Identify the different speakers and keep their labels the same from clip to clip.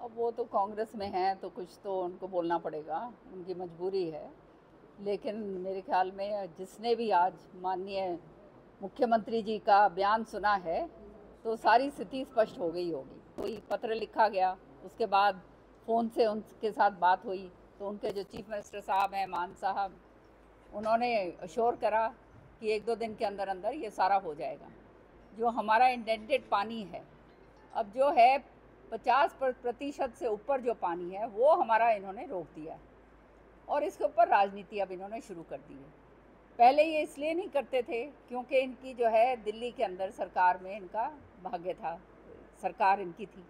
Speaker 1: अब वो तो कांग्रेस में हैं तो कुछ तो उनको बोलना पड़ेगा, उनकी मजबूरी है। लेकिन मेरे ख्याल में जिसने भी आज माननीय मुख्यमंत्री जी का बयान सुना है तो सारी स्थिति स्पष्ट हो गई होगी। कोई पत्र लिखा गया, उसके बाद फ़ोन से उनके साथ बात हुई तो उनके जो चीफ मिनिस्टर साहब हैं मान साहब, उन्होंने अश्योर करा कि 1-2 दिन के अंदर अंदर ये सारा हो जाएगा। जो हमारा इंडेंटेड पानी है, अब जो है 50% से ऊपर जो पानी है वो हमारा इन्होंने रोक दिया है और इसके ऊपर राजनीति अब इन्होंने शुरू कर दी है। पहले ये इसलिए नहीं करते थे क्योंकि इनकी जो है दिल्ली के अंदर सरकार में इनका भाग्य था, सरकार इनकी थी,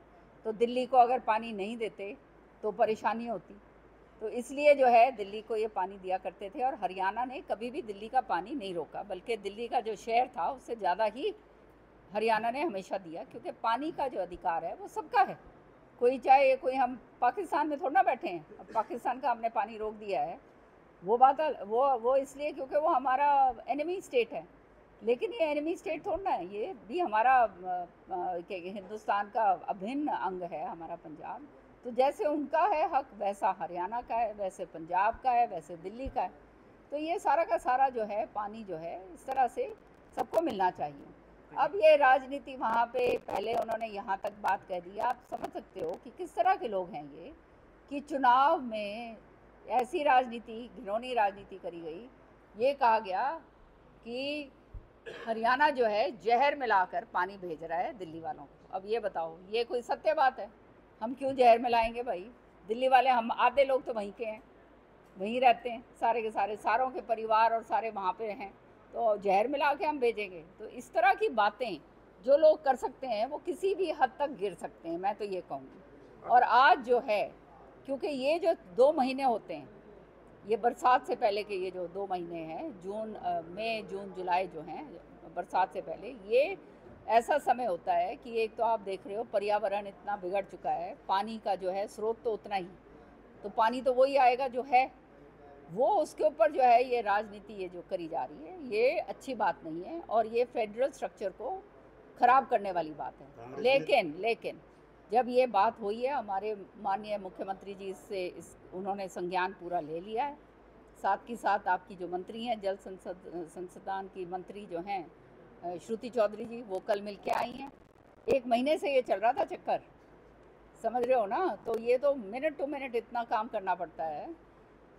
Speaker 1: तो दिल्ली को अगर पानी नहीं देते तो परेशानी होती, तो इसलिए जो है दिल्ली को ये पानी दिया करते थे। और हरियाणा ने कभी भी दिल्ली का पानी नहीं रोका, बल्कि दिल्ली का जो शेयर था उससे ज़्यादा ही हरियाणा ने हमेशा दिया, क्योंकि पानी का जो अधिकार है वो सबका है। कोई चाहे कोई, हम पाकिस्तान में थोड़ा ना बैठे हैं, अब पाकिस्तान का हमने पानी रोक दिया है, वो बात वो इसलिए क्योंकि वो हमारा एनिमी स्टेट है। लेकिन ये एनिमी स्टेट थोड़ा ना है, ये भी हमारा हिंदुस्तान का अभिन्न अंग है हमारा पंजाब। तो जैसे उनका है हक वैसा हरियाणा का है, वैसे पंजाब का है, वैसे दिल्ली का है। तो ये सारा का सारा जो है पानी जो है इस तरह से सबको मिलना चाहिए। अब ये राजनीति वहाँ पे पहले उन्होंने यहाँ तक बात कह दी, आप समझ सकते हो कि किस तरह के लोग हैं ये, कि चुनाव में ऐसी राजनीति, घिनौनी राजनीति करी गई। ये कहा गया कि हरियाणा जो है जहर मिलाकर पानी भेज रहा है दिल्ली वालों को। अब ये बताओ, ये कोई सत्य बात है? हम क्यों जहर मिलाएंगे भाई? दिल्ली वाले, हम आधे लोग तो वहीं के हैं, वहीं रहते हैं, सारे के सारे, सारों के परिवार और सारे वहाँ पे हैं, तो जहर मिला के हम भेजेंगे? तो इस तरह की बातें जो लोग कर सकते हैं वो किसी भी हद तक गिर सकते हैं, मैं तो ये कहूँगी। और आज जो है, क्योंकि ये जो 2 महीने होते हैं, ये बरसात से पहले के ये जो 2 महीने हैं, मई जून जुलाई जो हैं, बरसात से पहले, ये ऐसा समय होता है कि एक तो आप देख रहे हो पर्यावरण इतना बिगड़ चुका है, पानी का जो है स्रोत तो उतना ही, तो पानी तो वही आएगा जो है, वो उसके ऊपर जो है ये राजनीति ये जो करी जा रही है, ये अच्छी बात नहीं है और ये फेडरल स्ट्रक्चर को ख़राब करने वाली बात है। लेकिन जब ये बात हुई है, हमारे माननीय मुख्यमंत्री जी उन्होंने संज्ञान पूरा ले लिया है। साथ ही साथ आपकी जो मंत्री हैं, जल संसाधन की मंत्री जो हैं श्रुति चौधरी जी, वो कल मिल के आई हैं। 1 महीने से ये चल रहा था चक्कर, समझ रहे हो ना? तो ये तो मिनट टू मिनट इतना काम करना पड़ता है।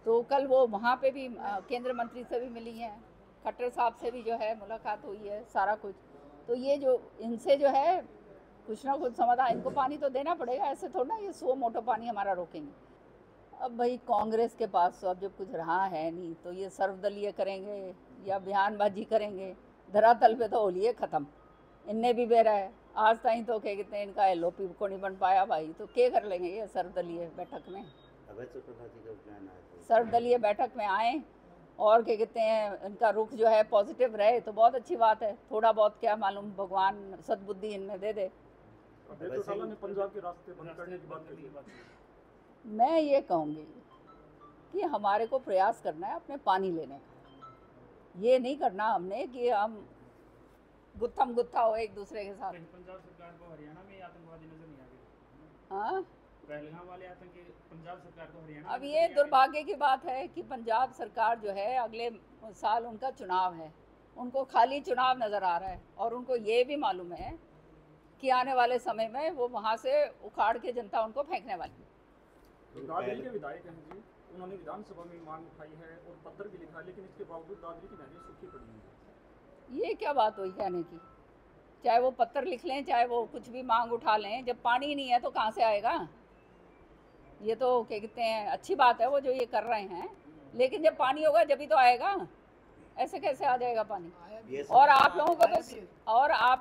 Speaker 1: तो कल वो वहाँ पे भी केंद्र मंत्री से भी मिली हैं, खट्टर साहब से भी जो है मुलाकात हुई है, सारा कुछ। तो ये जो इनसे जो है कुछ ना कुछ समाधान, इनको पानी तो देना पड़ेगा, ऐसे थोड़ा ना ये सो मोटो पानी हमारा रोकेंगे। अब भाई कांग्रेस के पास तो अब जब कुछ रहा है नहीं, तो ये सर्वदलीय करेंगे या बयानबाजी करेंगे? धरातल पे तो होलिए ख़त्म, इनने भी बेरा है आज ताई, तो क्या कहते हैं, इनका LOP को नहीं बन पाया भाई, तो क्या कर लेंगे ये सर्वदलीय बैठक में? सर्वदलीय बैठक में आए और क्या कहते हैं, इनका रुख जो है पॉजिटिव रहे तो बहुत अच्छी बात है। थोड़ा बहुत क्या मालूम, भगवान सद्बुद्धि इनमें दे दे।
Speaker 2: ने पंजाब के रास्ते बंद करने की बात की।
Speaker 1: मैं ये कहूँगी कि हमारे को प्रयास करना है अपने पानी लेने का, ये नहीं करना हमने कि हम गुत्थम गुत्था हो एक दूसरे के साथ।
Speaker 2: पंजाब सरकार को हरियाणा में आतंकवादी नजर नहीं आ गए?
Speaker 1: हाँ,
Speaker 2: पहलगाम वाले आतंकी पंजाब सरकार को हरियाणा।
Speaker 1: अब ये दुर्भाग्य की बात है कि पंजाब सरकार जो है, अगले साल उनका चुनाव है, उनको खाली चुनाव नज़र आ रहा है और उनको ये भी मालूम है कि आने वाले समय में वो वहाँ से उखाड़ के जनता उनको फेंकने वाली है।
Speaker 2: दादरी के विधायक हैं जी, उन्होंने विधानसभा में मांग उठाई है और पत्र भी लिखा है, लेकिन इसके बावजूद दादरी की नहरें सूखी पड़ी हैं।
Speaker 1: ये क्या बात हुई कहने की? चाहे वो पत्र लिख लें, चाहे वो कुछ भी मांग उठा लें, जब पानी नहीं है तो कहाँ से आएगा? ये तो क्या कहते हैं, अच्छी बात है वो जो ये कर रहे हैं, लेकिन जब पानी होगा जब ही तो आएगा, ऐसे कैसे आ जाएगा पानी? और आप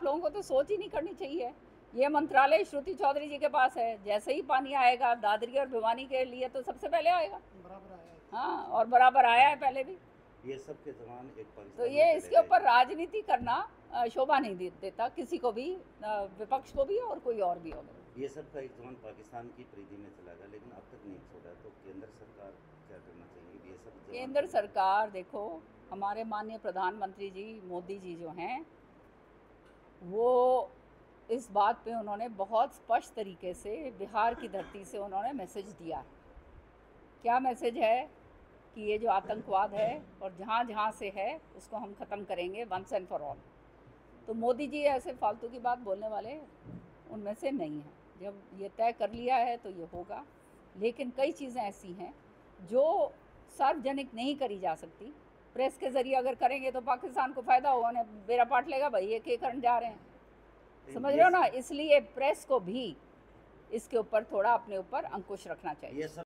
Speaker 1: लोगों को तो सोच ही नहीं करनी चाहिए। ये मंत्रालय श्रुति चौधरी जी के पास है, जैसे ही पानी आएगा दादरी और भिवानी के लिए तो सबसे पहले आएगा, बराबर आया। हाँ, और बराबर आया है पहले भी।
Speaker 3: ये सब के जवान एक पाकिस्तान
Speaker 1: तो ये इसके ऊपर राजनीति करना शोभा नहीं देता किसी को भी, विपक्ष को भी और कोई और भी होगा।
Speaker 3: ये सब का एक जवान पाकिस्तान की परिधि में चला गया, लेकिन अब तक नहीं छोड़ा, तो केंद्र सरकार क्या करना चाहिए? ये सब
Speaker 1: केंद्र सरकार, देखो हमारे माननीय प्रधानमंत्री जी मोदी जी जो हैं, वो इस बात पे उन्होंने बहुत स्पष्ट तरीके से बिहार की धरती से उन्होंने मैसेज दिया है। क्या मैसेज है कि ये जो आतंकवाद है और जहाँ जहाँ से है उसको हम ख़त्म करेंगे वंस एंड फॉर ऑल। तो मोदी जी ऐसे फालतू की बात बोलने वाले उनमें से नहीं हैं। जब ये तय कर लिया है तो ये होगा, लेकिन कई चीज़ें ऐसी हैं जो सार्वजनिक नहीं करी जा सकती। प्रेस के ज़रिए अगर करेंगे तो पाकिस्तान को फ़ायदा होगा, उन्हें बेड़ा पाट लेगा, भाई ये करने जा रहे हैं, समझ रहे हो ना। इसलिए प्रेस को भी इसके ऊपर थोड़ा अपने ऊपर अंकुश रखना चाहिए।